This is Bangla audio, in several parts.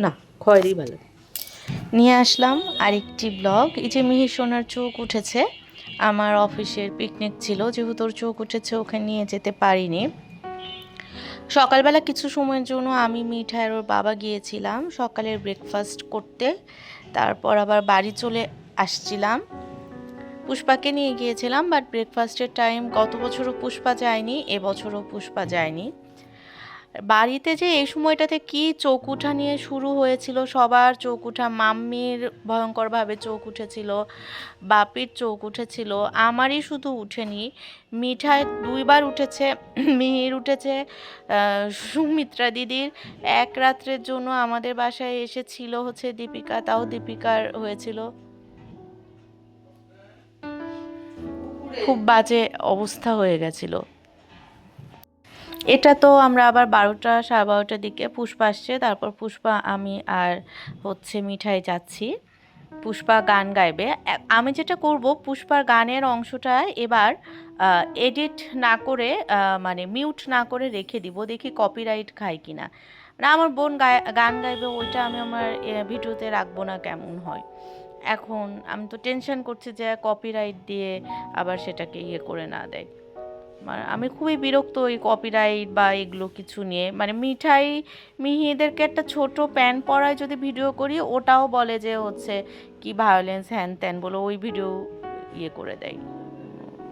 না, খয়েরি ভালো। নিয়ে আসলাম আরেকটি ব্লগ। এই যে মিহির সোনার চোখ উঠেছে, আমার অফিসের পিকনিক ছিল, যেহেতু ওর চোখ উঠেছে ওখানে নিয়ে যেতে পারিনি। সকালবেলা কিছু সময়ের জন্য আমি মিঠাই আর ওর বাবা গিয়েছিলাম সকালের ব্রেকফাস্ট করতে, তারপর আবার বাড়ি চলে আসছিলাম। পুষ্পাকে নিয়ে গিয়েছিলাম, বাট ব্রেকফাস্টের টাইম গত বছরও পুষ্পা যায়নি, এবছরও পুষ্পা যায়নি। বাড়িতে যে এই সময়টাতে কি চোখ উঠা নিয়ে শুরু হয়েছিল, সবার চোখ উঠা, মাম্মির ভয়ঙ্করভাবে চোখ উঠেছিল, বাপির চোখ উঠেছিল, আমারই শুধু উঠেনি। মিঠাই 2বার উঠেছে, মিহির উঠেছে, সুমিত্রা দিদির। এক রাত্রের জন্য আমাদের বাসায় এসেছিল হচ্ছে দীপিকা, তাও দীপিকার হয়েছিল। খুব বাজে অবস্থা হয়ে গেছিল। এটা তো আমরা আবার 12টা 12:30টার দিকে পুষ্পা আসছে, তারপর পুষ্পা, আমি আর হচ্ছে মিঠাই যাচ্ছি। পুষ্পা গান গাইবে। আমি যেটা করব, পুষ্পার গানের অংশটা এবার এডিট না করে, মানে মিউট না করে রেখে দিব, দেখি কপিরাইট খাই কিনা। না, আমার বোন গান গাইবে, ওইটা আমি আমার ভিডিওতে রাখবো না, কেমন হয়। এখন আমি তো টেনশন করছি যে কপিরাইট দিয়ে আবার সেটাকে ইয়ে করে না দেয়। মানে আমি খুবই বিরক্ত এই কপিরাইট বা এগুলো কিছু নিয়ে। মানে মিঠাই মিহিদেরকে একটা ছোট প্যান্ট পরায় যদি ভিডিও করি, ওটাও বলে যে হচ্ছে কি ভায়োলেন্স হ্যান ত্যান বলে ওই ভিডিও ইয়ে করে দেয়।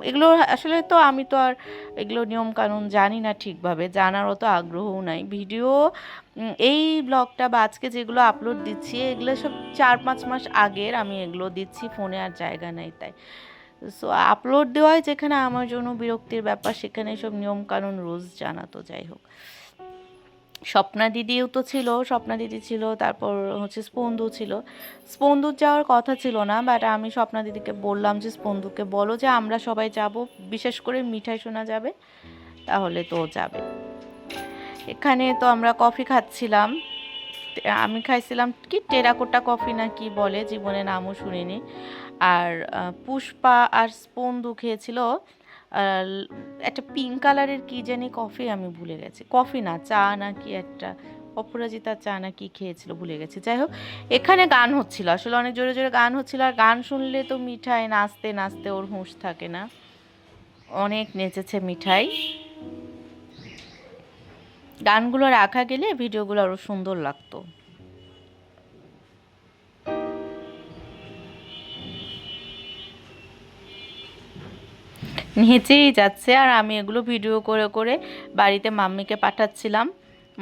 এগুলো আসলে তো আমি তো আর এগুলো নিয়ম কানুন জানি না ঠিকভাবে, জানার অত আগ্রহও নাই। ভিডিও এই ব্লগটা বা আজকে যেগুলো আপলোড দিচ্ছি, এগুলো সব 4-5 মাস আগের আমি এগুলো দিচ্ছি, ফোনে আর জায়গা নাই তাই। সো আপলোড দেওয়াই যেখানে আমার জন্য বিরক্তির ব্যাপার, সেখানে সব নিয়ম কানুন রুলস জানা। তো যাই হোক, স্বপ্না দিদিও তো ছিল, স্বপ্না দিদি ছিল, তারপর হচ্ছে স্পন্দু ছিল। স্পন্দুর যাওয়ার কথা ছিল না, বাট আমি স্বপ্না দিদিকে বললাম যে স্পন্দুকে বলো যে আমরা সবাই যাব, বিশেষ করে মিঠাই শোনা যাবে, তাহলে তো যাবে। এখানে তো আমরা কফি খাচ্ছিলাম। আমি খাইছিলাম কি টেরাকোটা কফি না কি বলে, জীবনে নামও শুনিনি। আর পুষ্পা আর স্পন্দু খেয়েছিল একটা পিঙ্ক কালারের কি জানি কফি, আমি ভুলে গেছি, কফি না চা না কি একটা, অপরাজিতা চা না কি খেয়েছিল ভুলে গেছি। যাই হোক, এখানে গান হচ্ছিল, আসলে অনেক জোরে জোরে গান হচ্ছিল, আর গান শুনলে তো মিঠাই নাচতে নাচতে ওর হুঁশ থাকে না। অনেক নেচেছে মিঠাই। গানগুলো রাখা গেলে ভিডিওগুলো আরও সুন্দর লাগতো। নেচেই যাচ্ছে, আর আমি এগুলো ভিডিও করে করে বাড়িতে মাম্মিকে পাঠাচ্ছিলাম।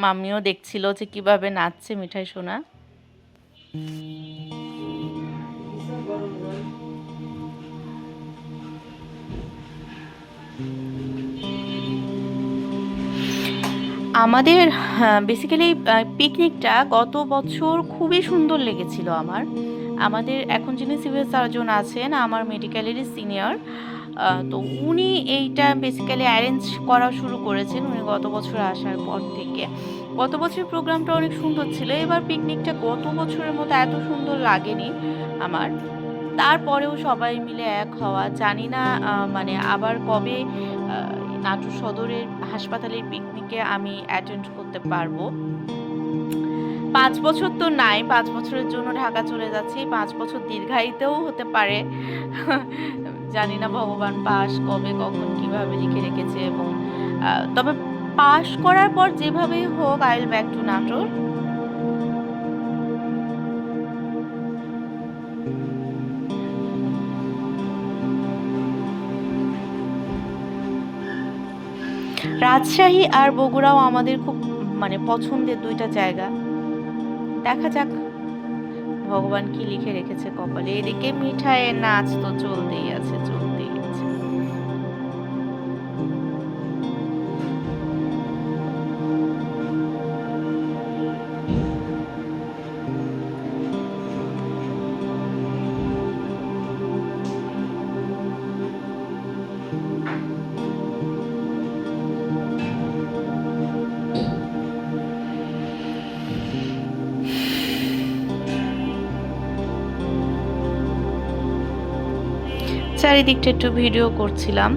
মাম্মিও দেখছিল যে কিভাবে নাচছে মিঠাই সোনা। আমাদের বেসিক্যালি পিকনিকটা গত বছর খুবই সুন্দর লেগেছিল আমার। আমাদের এখন যিনি সিভিল সার্জন আছেন, আমার মেডিকেলেরই সিনিয়র, তো উনি এইটা বেসিক্যালি অ্যারেঞ্জ করা শুরু করেছেন উনি গত বছর আসার পর থেকে। গত বছর প্রোগ্রামটা অনেক সুন্দর ছিল, এবার পিকনিকটা গত বছরের মতো এত সুন্দর লাগেনি আমার। তারপরেও সবাই মিলে এক হওয়া, জানি না মানে আবার কবে নাটোর সদরের হাসপাতালের পিকনিকে আমি অ্যাটেন্ড করতে পারবো। 5 বছর তো নাই, 5 বছরের জন্য ঢাকা চলে যাচ্ছি, 5 বছর দীর্ঘায়িতেও হতে পারে। জানি না ভগবান পাশ কবে কখন কিভাবে লিখে রেখেছে, এবং তবে পাশ করার পর যেভাবেই হোক I will back to Natore. Rajshahi আর বগুড়াও আমাদের খুব মানে পছন্দের 2টা জায়গা। দেখা যাক ভগবান কি লিখে রেখেছে কপালে। এদিকে মিঠাইয়ের নাচ তো চলতেই আছে, চলতেই আছে। চারিদিকটা একটু ভিডিও করছিলাম।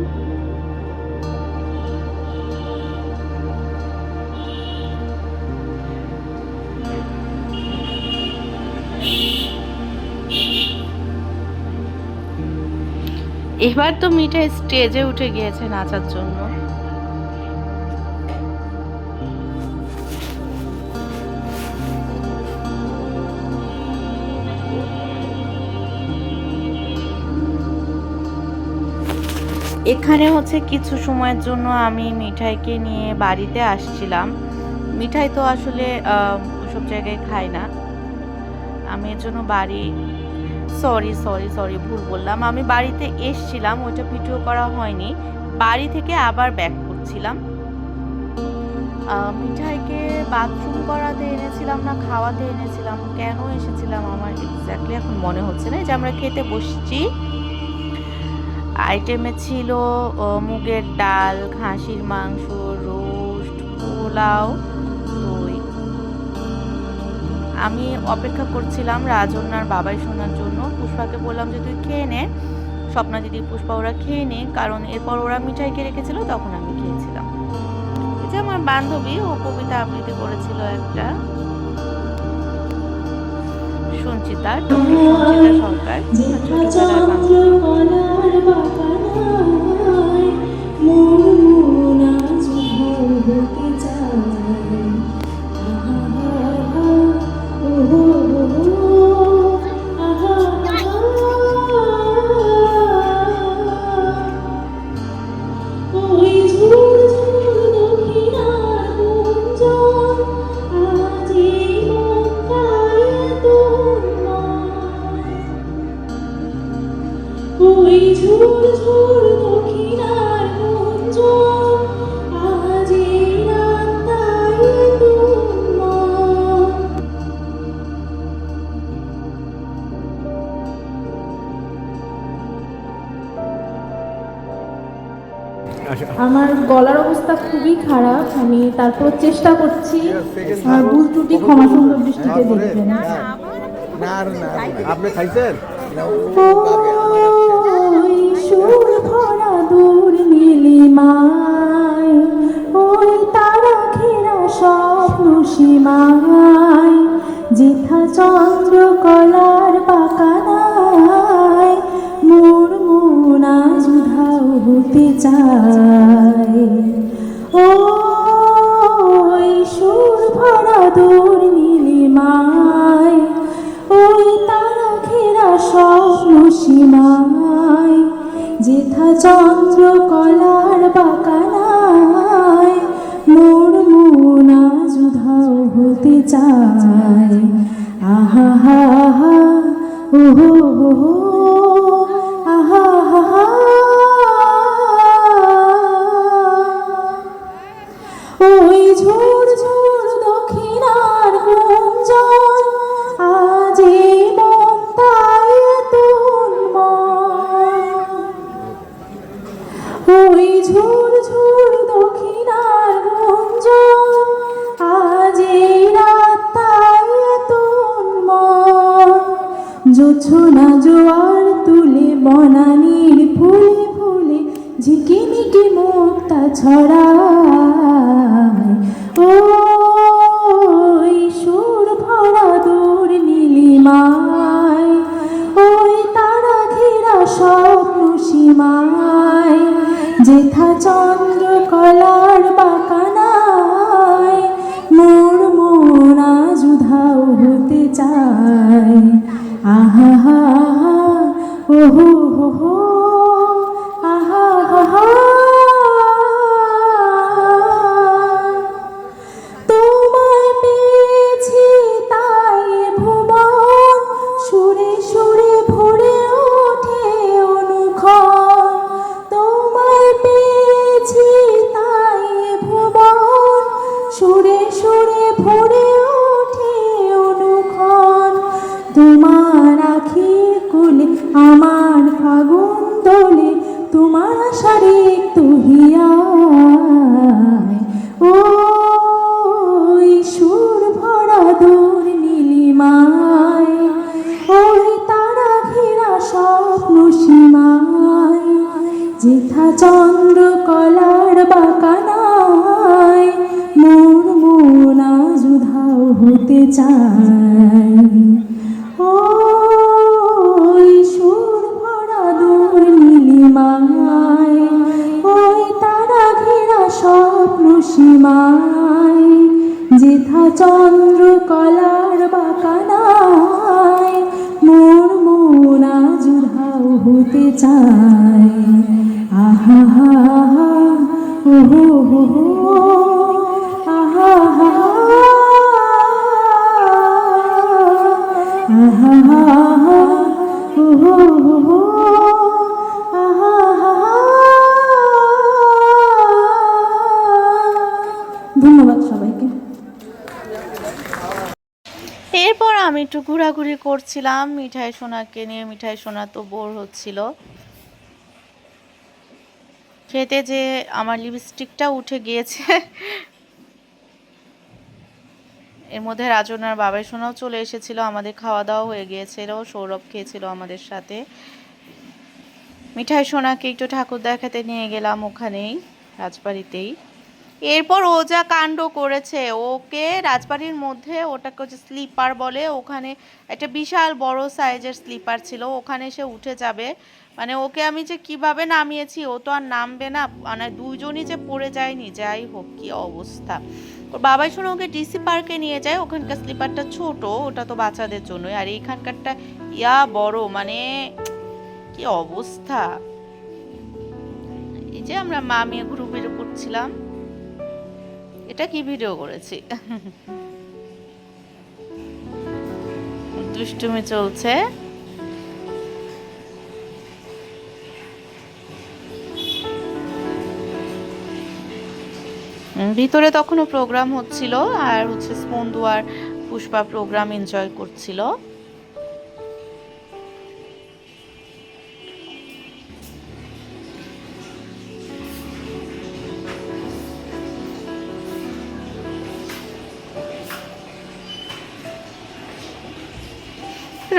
এবার তো মিঠাই স্টেজে উঠে গিয়েছে নাচার জন্য। এখানে হচ্ছে কিছু সময়ের জন্য আমি মিঠাইকে নিয়ে বাড়িতে আসছিলাম। মিঠাই তো আসলে ওসব জায়গায় খাই না। আমি এর জন্য সরি ভুল বললাম। আমি বাড়িতে এসছিলাম, ওইটা ভিডিও করা হয়নি। বাড়ি থেকে আবার ব্যাক করছিলাম। মিঠাইকে বাথরুম করাতে এনেছিলাম না খাওয়াতে এনেছিলাম, কেন এসেছিলাম আমার এক্স্যাক্টলি এখন মনে হচ্ছে না। যে আমরা খেতে বসছি, আইটেমে ছিল মুগের ডাল, খাসির মাংস, রোস্ট, পোলাও, দই। আমি অপেক্ষা করছিলাম রাজন্যার বাবাই শোনার জন্য। পুষ্পাকে বললাম যে তুই খেয়ে নে, স্বপ্না দিদি পুষ্পা ওরা খেয়ে নে, কারণ এরপর ওরা মিঠাইকে রেখেছিল, তখন আমি খেয়েছিলাম। এই যে আমার বান্ধবী, ও কবিতা আবৃত্তি করেছিল একটা, সঞ্চিতা সরকার, ছোটবেলার আমার গলার অবস্থা খুবই খারাপ, আমি তারপর চেষ্টা করছি। আমার ভুল ত্রুটি ক্ষমা সুন্দর দৃষ্টিতে দেখবেন। আপনি খাইছেন? ওই সুর ভরা দূর নীলিমায়, ওই তারা ঘেরা স্বপ্ন সীমায়, যেথা চন্দ্র কলার বাকানায় মোর মন আজ উধাও হতে চায়। ওই সুর ভরা দূর নীলিমায়, ওই তারা ঘেরা স্বপ্ন সীমায়, যেথা চন্দ্র কলার বাকানায় মোর মন আজ উধাও হতে চায়। আহা হা হা ওহো হো আহা হা হা। ওই ঝোড় ঝোড় দক্ষিণার গুঞ্জন, আজ এই মন তাই তুলময়। ওই ঝোড় ঝোড় দক্ষিণার গুঞ্জন, আজ এই রাত তাই তুলময়। জোছনা জোয়ার তুলে বনানীর ফুলে ফুলে ঝিকিমিকি মুক্তা ছড়ায়। ওই সুর ভরা দূর নীলিমায়, ওই তারা ঘেরা স্বপ্ন সীমায়, যেথা চন্দ্র কলার বাকানায় মোর মন আজ উধাও হতে চায়। আহা হা হা ওহো হো হো আহা হা হা। তোমায় পেয়েছি তাই ভুবন সুরে সুরে ভরে ওঠে অনুক্ষণ। তোমায় পেয়েছি তাই ভুবন সুরে সুরে ভরে ওঠে অনুক্ষণ। তোমার আখির কোলে আমার ফাগুন দোলে, তোমার আশারে তুহিয়ায়। ওই সুর ভরা দূর নীলিমায়, ওই তারা ঘেরা স্বপ্ন সীমায়, যেথা চন্দ্র কলার বাকানায় মোর মন আজ উধাও হতে চায়। ওই সুর ভরা দূর নীলিমা। চাই। আহা হা হা, ওহো হো হো, আহা হা হা, আহা হা হা, ওহো হো হো, আহা হা হা। ধন্যবাদ সবাইকে। এরপর আমি একটু ঘোরাঘুরি করছিলাম মিঠাই সোনাকে নিয়ে। মিঠাই সোনা তো বোর হচ্ছিল। খেতে যে আমার লিপস্টিকটা উঠে গিয়েছে। এর মধ্যে রাজনার বাবাই সোনাও চলে এসেছিল, আমাদের খাওয়া দাওয়া হয়ে গিয়েছিল, সৌরভ খেয়েছিল আমাদের সাথে। মিঠাই সোনাকে একটু ঠাকুর দেখাতে নিয়ে গেলাম ওখানেই, রাজবাড়িতেই। এরপর ও যা কাণ্ড করেছে, ওকে রাজবাড়ির মধ্যে, ওটাকে হচ্ছে স্লিপার বলে, ওখানে একটা বিশাল বড় সাইজের স্লিপার ছিল, ওখানে সে উঠে যাবে। মানে ওকে আমি যে কিভাবে নামিয়েছি, ও তো আর নামবে না, মানে দুইজনই যে পড়ে যায়নি। যাই হোক, কি অবস্থা। ওর বাবাই শোনো ওকে ডিসি পার্কে নিয়ে যায়, ওখানকার স্লিপারটা ছোট, ওটা তো বাচ্চাদের জন্য, আর এইখানকারটা ইয়া বড়, মানে কি অবস্থা। এই যে আমরা মা মেয়ে ঘুরু করছিলাম। এটা কি ভিডিও করেছি। দুষ্টুমি চলছে। ভিতরে তখনও প্রোগ্রাম হচ্ছিল, আর হচ্ছে স্পন্দু আর পুষ্পা প্রোগ্রাম এনজয় করছিল।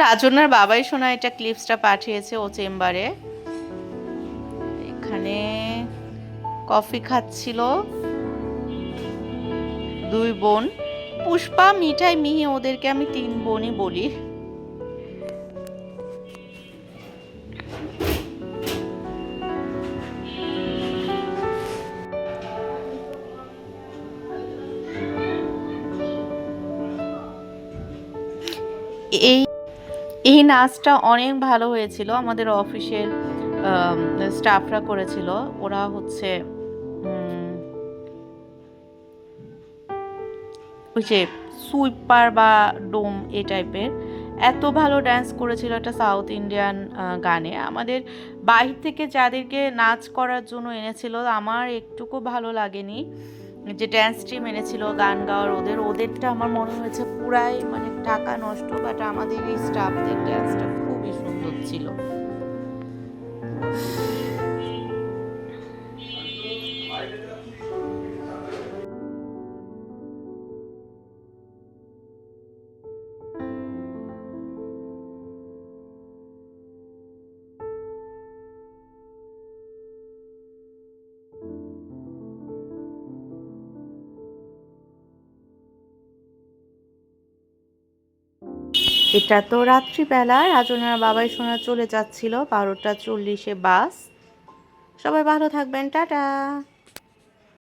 রাজনার বাবাই শোনা এটা ক্লিপসটা পাঠিয়েছে ও চেম্বারে। এখানে কফি খাচ্ছিল দুই বোন, পুষ্পা, মিঠাই, মিহি, ওদেরকে আমি তিন বোনই বলি। এই এই নাচটা অনেক ভালো হয়েছিল, আমাদের অফিসের স্টাফরা করেছিল। ওরা হচ্ছে ওই যে সুইপার বা ডোম এই টাইপের, এত ভালো ড্যান্স করেছিল একটা সাউথ ইন্ডিয়ান গানে। আমাদের বাহির থেকে যাদেরকে নাচ করার জন্য এনেছিল, আমার একটুকু ভালো লাগেনি। যে ড্যান্স টিম এনেছিল গান গাওয়ার, ওদেরটা আমার মনে হয়েছে পুরাই মানে টাকা নষ্ট, বাট আমাদের এই স্টাফদের ড্যান্সটা খুবই সুন্দর ছিল। এটা তো রাত্রিবেলা, রাজনার বাবাই শোনা চলে যাচ্ছিল 12:40 বাস। সবাই ভালো থাকবেন, টাটা।